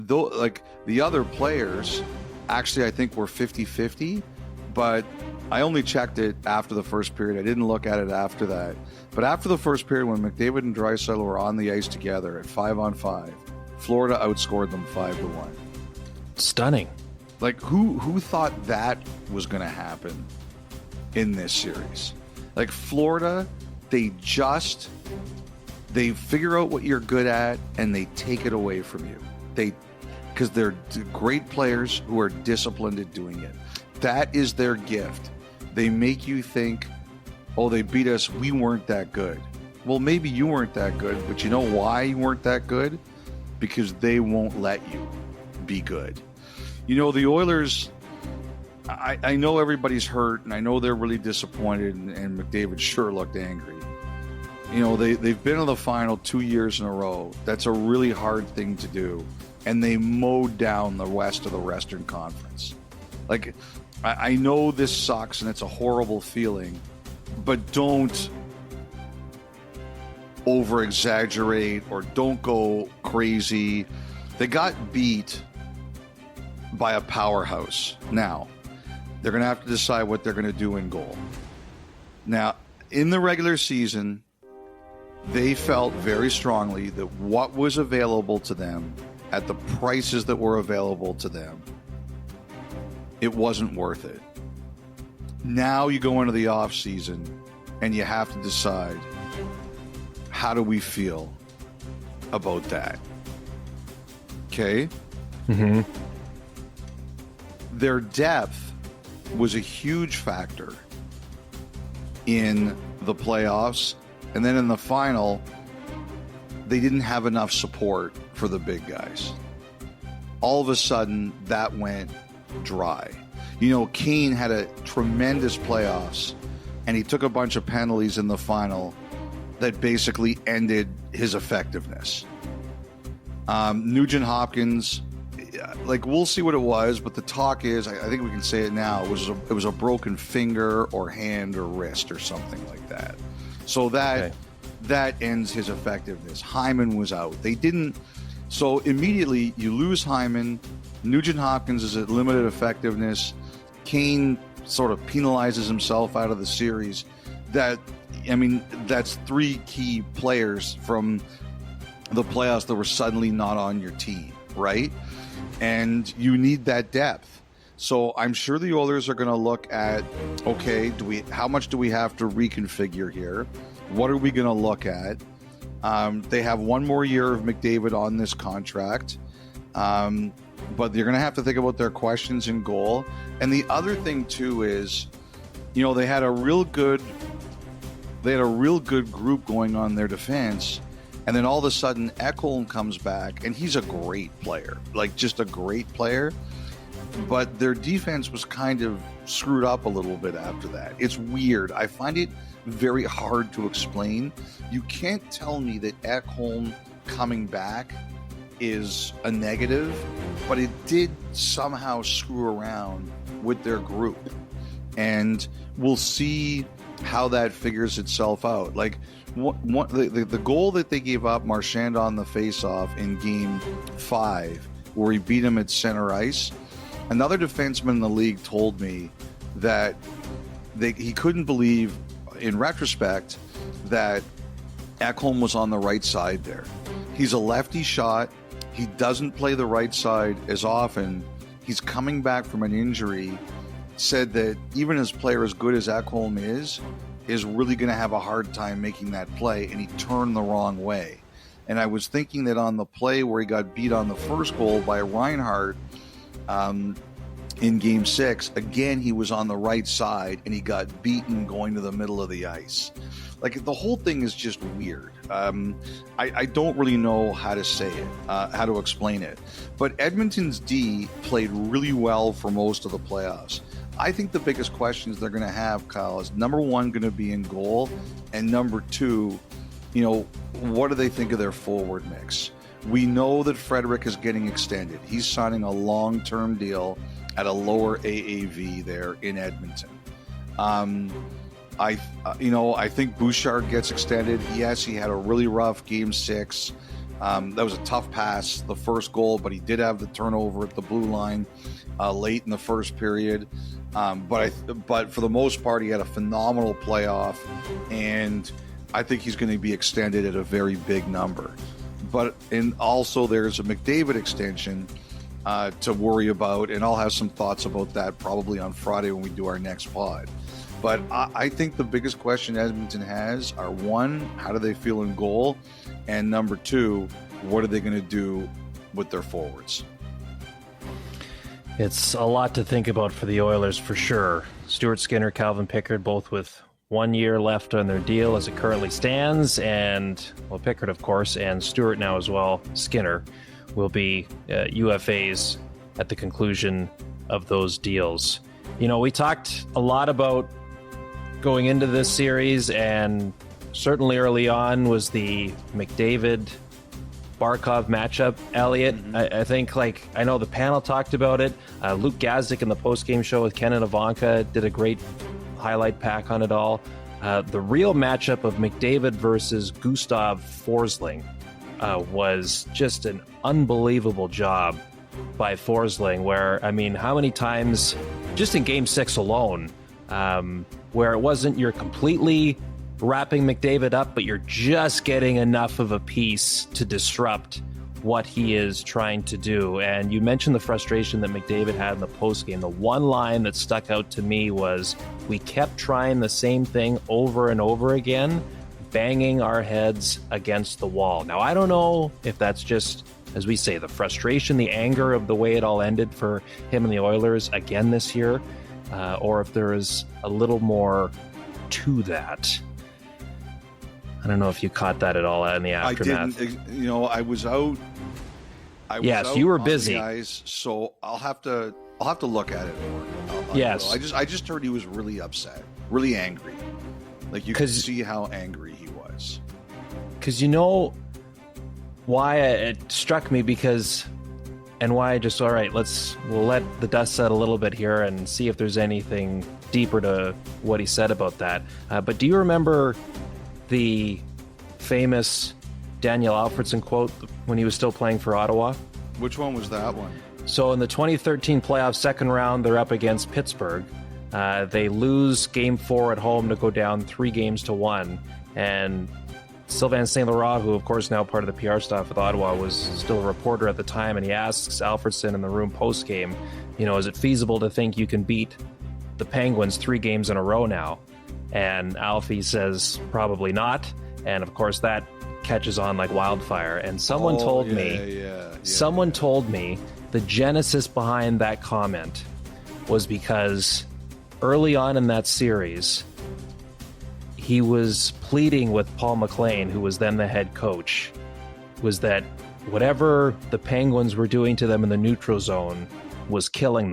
Though, like, the other players, actually, I think were 50-50, but I only checked it after the first period. I didn't look at it after that. But after the first period, when McDavid and Draisaitl were on the ice together at 5-on-5, Florida outscored them 5-1. Stunning. Like, who thought that was going to happen in this series? Like, Florida, they figure out what you're good at and they take it away from you. Because they're great players who are disciplined at doing it. That is their gift. They make you think, oh, they beat us, we weren't that good. Well, maybe you weren't that good, but you know why you weren't that good? Because they won't let you be good. You know, the Oilers, I know everybody's hurt, and I know they're really disappointed, and McDavid sure looked angry. You know, they've been in the final 2 years in a row. That's a really hard thing to do. And they mowed down the rest of the Western Conference. Like, I know this sucks, and it's a horrible feeling, but don't over-exaggerate or don't go crazy. They got beat by a powerhouse. Now, they're going to have to decide what they're going to do in goal. Now, in the regular season, they felt very strongly that what was available to them at the prices that were available to them, it wasn't worth it. Now you go into the offseason and you have to decide, how do we feel about that? Okay? Mm-hmm. Their depth was a huge factor in the playoffs. And then in the final, they didn't have enough support for the big guys. All of a sudden, that went dry. You know, Kane had a tremendous playoffs, and he took a bunch of penalties in the final that basically ended his effectiveness. Nugent Hopkins, like, we'll see what it was, but the talk is, I think we can say it now, it was a broken finger or hand or wrist or something like that. So that ends his effectiveness. Hyman was out. So immediately you lose Hyman. Nugent Hopkins is at limited effectiveness. Kane sort of penalizes himself out of the series. That's three key players from the playoffs that were suddenly not on your team, right? And you need that depth. So I'm sure the Oilers are going to look at, okay, how much do we have to reconfigure here? What are we going to look at? They have one more year of McDavid on this contract, but they're going to have to think about their questions in goal. And the other thing too is, you know, they had a real good group going on their defense, and then all of a sudden Ekholm comes back, and he's a great player, like just a great player. But their defense was kind of screwed up a little bit after that. It's weird. I find it very hard to explain. You can't tell me that Ekholm coming back is a negative, but it did somehow screw around with their group. And we'll see how that figures itself out. Like, the goal that they gave up, Marchand on the faceoff in Game 5, where he beat him at center ice, another defenseman in the league told me that he couldn't believe, in retrospect, that Ekholm was on the right side there. He's a lefty shot. He doesn't play the right side as often. He's coming back from an injury. Said that even a player as good as Ekholm is really going to have a hard time making that play, and he turned the wrong way. And I was thinking that on the play where he got beat on the first goal by Reinhart in Game 6, again, he was on the right side, and he got beaten going to the middle of the ice. Like, the whole thing is just weird. I don't really know how to say it, how to explain it. But Edmonton's D played really well for most of the playoffs. I think the biggest questions they're going to have, Kyle, is number one going to be in goal, and number two, you know, what do they think of their forward mix? We know that Frederick is getting extended. He's signing a long-term deal at a lower AAV there in Edmonton. I think Bouchard gets extended. Yes, he had a really rough Game 6. That was a tough pass, the first goal, but he did have the turnover at the blue line late in the first period. But for the most part, he had a phenomenal playoff, and I think he's going to be extended at a very big number. And also there's a McDavid extension to worry about, and I'll have some thoughts about that probably on Friday when we do our next pod. But I think the biggest question Edmonton has are, one, how do they feel in goal? And number two, what are they going to do with their forwards? It's a lot to think about for the Oilers for sure. Stuart Skinner, Calvin Pickard, both with 1 year left on their deal as it currently stands. And, well, Pickard, of course, and Stuart now as well, Skinner, will be UFAs at the conclusion of those deals. You know, we talked a lot about going into this series, and certainly early on was the McDavid Barkov matchup. Elliotte, I think, I know the panel talked about it. Luke Gazdick in the post-game show with Ken and Ivanka did a great highlight pack on it all. The real matchup of McDavid versus Gustav Forsling was just an unbelievable job by Forsling, where, I mean, how many times, just in Game 6 alone, where it wasn't you're completely wrapping McDavid up, but you're just getting enough of a piece to disrupt what he is trying to do. And you mentioned the frustration that McDavid had in the postgame. The one line that stuck out to me was, we kept trying the same thing over and over again, banging our heads against the wall. Now, I don't know if that's just, as we say, the frustration, the anger of the way it all ended for him and the Oilers again this year, or if there is a little more to that. I don't know if you caught that at all in the aftermath. I didn't. You know, I was out. Yes, you were busy, guys. So I'll have to look at it more. Yes, I just heard he was really upset, really angry. Like, you could see how angry he was. Because you know why it struck me, because, and why I just, all right, we'll let the dust settle a little bit here and see if there's anything deeper to what he said about that. But do you remember the famous Daniel Alfredson quote when he was still playing for Ottawa? Which one was that one? So in the 2013 playoff second round, they're up against Pittsburgh. They lose Game 4 at home to go down 3-1, and Sylvain St. Laurent, who of course now part of the PR staff with Ottawa, was still a reporter at the time, and he asks Alfredson in the room post-game, you know, is it feasible to think you can beat the Penguins 3 games in a row now? And Alfie says probably not, and of course that catches on like wildfire. And someone told me the genesis behind that comment was because early on in that series, he was pleading with Paul McLean, who was then the head coach, was that whatever the Penguins were doing to them in the neutral zone was killing